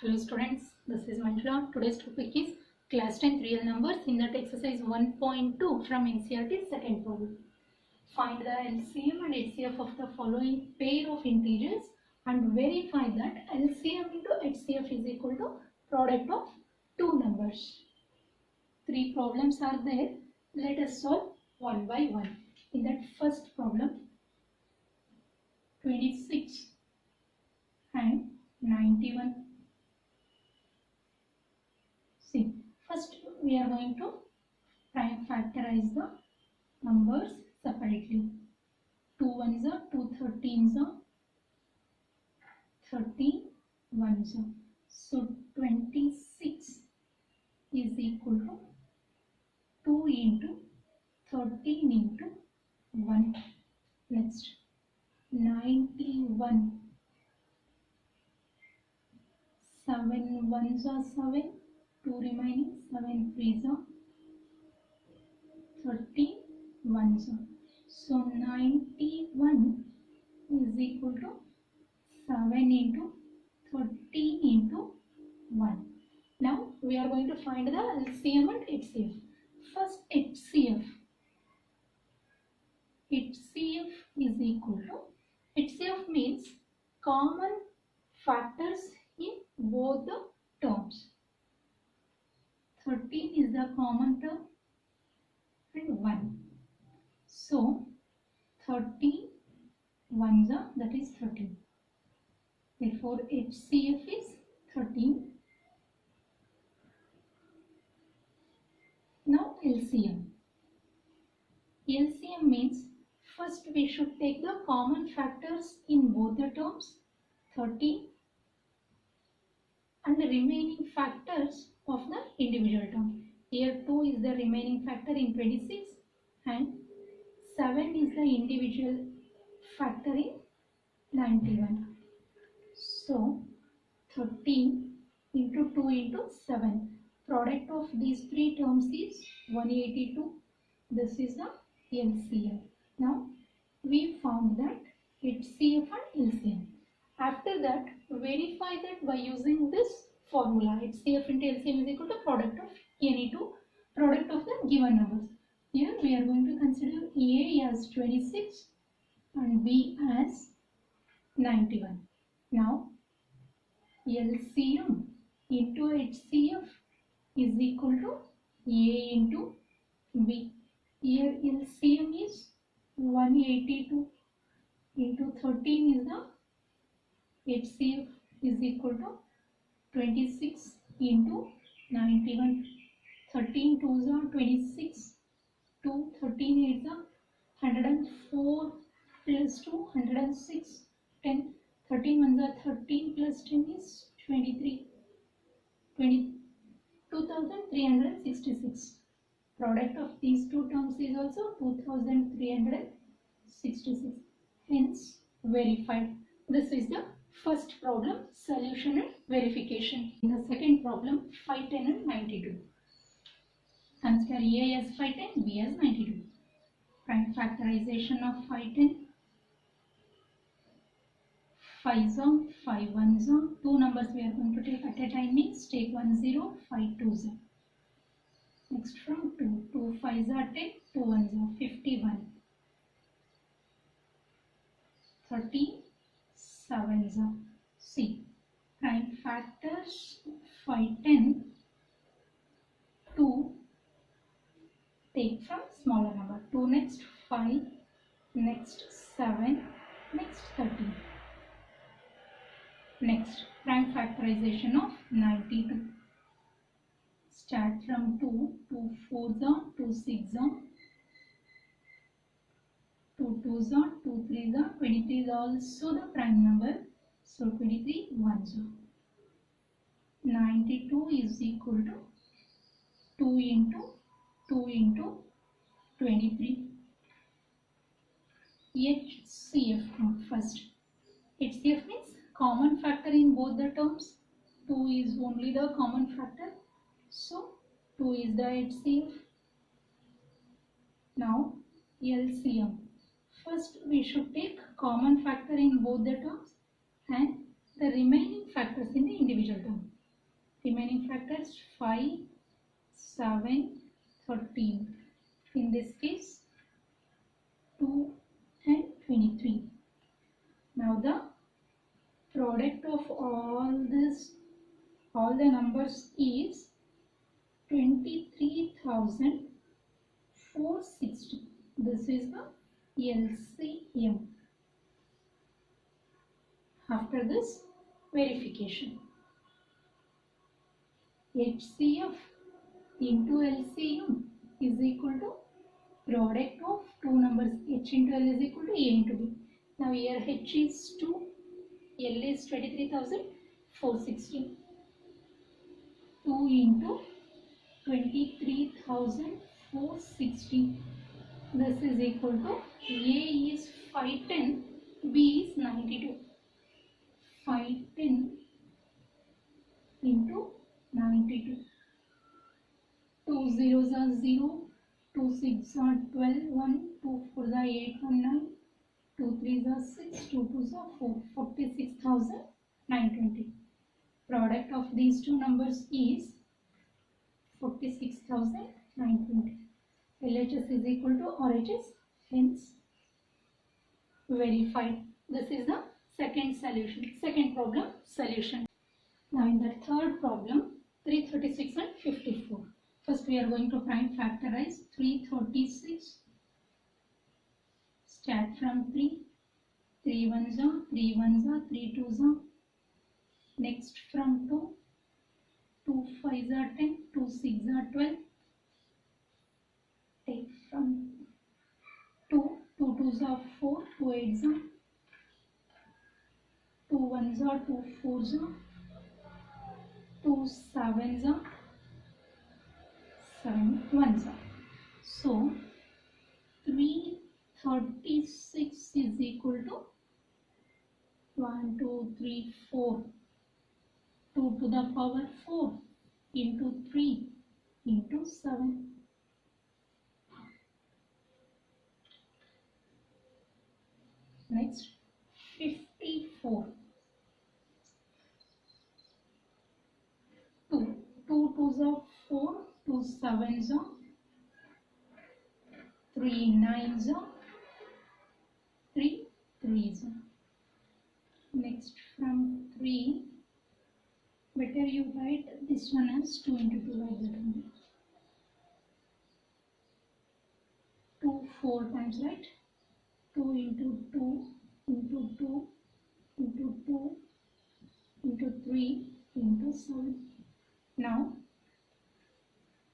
Hello students, this is Manjula. Today's topic is class 10th real numbers in that exercise 1.2 from NCERT second problem. Find the LCM and HCF of the following pair of integers and verify that LCM into HCF is equal to product of two numbers. Three problems are there. Let us solve one by one. In that first problem, 26 and 91. See, first we are going to prime factorize the numbers separately. 2 ones are 2 13s are 30 ones are. So 26 is equal to 2 into 13 into 1. Next, 91. 7 ones are 7, 2 remaining, 7 threes are 30 ones are. So 91 is equal to 7 into 30 into 1. Now we are going to find the LCM and HCF. First HCF. HCF is equal to, HCF means common factors in both the terms. 13 is the common term and 1. So 13 ones are, that is 13. Therefore HCF is 13. Now LCM. LCM means first we should take the common factors in both the terms, 13, and the remaining factors of the individual term. Here 2 is the remaining factor in 26 and 7 is the individual factor in 91. So 13 into 2 into 7. Product of these three terms is 182. This is the LCM. Now we found that HCF and LCM. After that, verify that by using this formula. HCF into LCM is equal to product of any two product of the given numbers. Here we are going to consider A as 26 and B as 91. Now LCM into HCF is equal to A into B. Here LCM is 182 into 13 is the HCF is equal to 26 into 91. 13 2s are 26, 2 13 8s are 104 plus 2 106, 10, 13 ones are 13 plus 10 is 23, 2366. Product of these two terms is also 2366. Hence verified. This is the first problem, solution and verification. In the second problem, 5, 10 and 92. Consider A as 5, 10, B as 92. Prime factorization of 5, 10. 5s on, 5 1s on. Two numbers we are going to take at a time means take 1 0, 5 2s on. Next from 2, 2 5s are 10, 2 1s are 51. 37s are. See, prime factors 5 10, 2 take from smaller number. 2 next 5, next 7, next 13. Next, prime factorization of 92. Start from 2, 2 4s on, 2 6s on, 2 2s on, 2 3s on, 23 is also the prime number. So 23 1s on. 92 is equal to 2 into 2 into 23. HCF first. HCF means common factor in both the terms. 2 is only the common factor. So 2 is the HCF. Now LCM. First we should take common factor in both the terms and the remaining factors in the individual term. Remaining factors 5, 7, 13. In this case 2 and 23. Now the product of all the numbers is 23,460. This is the LCM. After this, verification. HCF into LCM is equal to product of two numbers. H into L is equal to A into B. Now here H is 2, L is 23,460. 2 into 23,460. This is equal to A is 510, B is 92. 510 into 92. 2 zeros are 0, 2 6 are 12, 1, 2 4s are 8, 1 9, 2 3s are 6, 2 2s are 4, 46,920. Product of these two numbers is 46,920. LHS is equal to RHS, hence verified. This is the second problem solution. Now in the third problem, 336 and 54. First we are going to prime factorize 336. Start from 3. 3 1s are, 3 1s are, 3 2s are. Next from 2. 2 5s are 10, 2 6s are 12. Take from 2, 2 2s are 4, 2 8s are, 2 1s are, 2 4s are, 2 7s are, 7 1s are. So 336 is equal to 1 2 3 4, 2 to the power 4 into 3 into 7. Next 54. 2 2s are 4, 2 7s are, 3 9s are, 3 3s are. Next from 3, better you write this one as 2 into 2 like that only. 2 4 times, right? 2 into 2 into 2 into 2 into 3 into 7. Now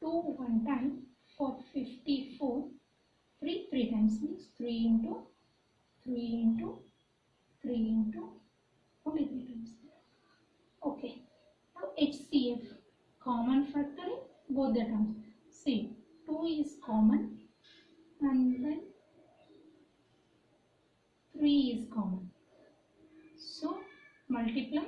2 one time for 54. 3 times means 3 into 3 into 3 into only 3 times. Okay. Now HCF, common factor in both the terms. See, 2 is common and then 3 is common. So multiply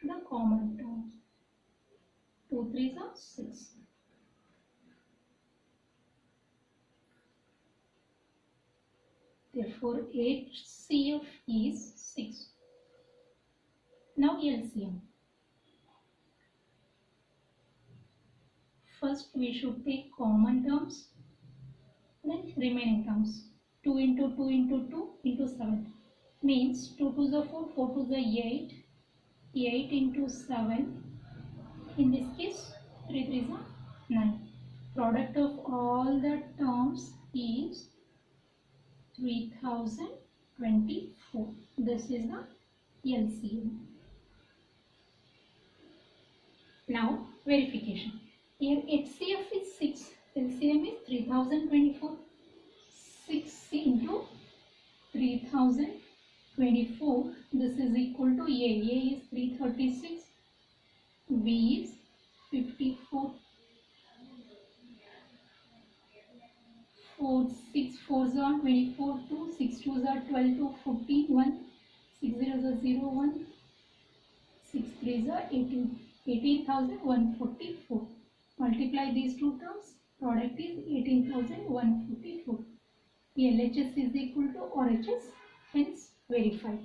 the common terms. 2 3s are 6. Therefore HCF is 6. Now LCM. First we should take common terms, then remaining terms. 2 into 2 into 2 into 7 means 2 2s are 4, 4 2s are 8, 8 into 7. In this case 3 3s are 9. Product of all the terms is 3024. This is the LCM. Now verification. Here HCF is 6, LCM is 3024. 6 into 3024, this is equal to A is 336, B is 54. 4 6 4s are 24, 2 6 2s are 12, 2 14, 1 6 zeros are 0, 1 6 3s are 18. 18,144. Multiply these two terms, product is 18,144. LHS is equal to RHS, hence verified.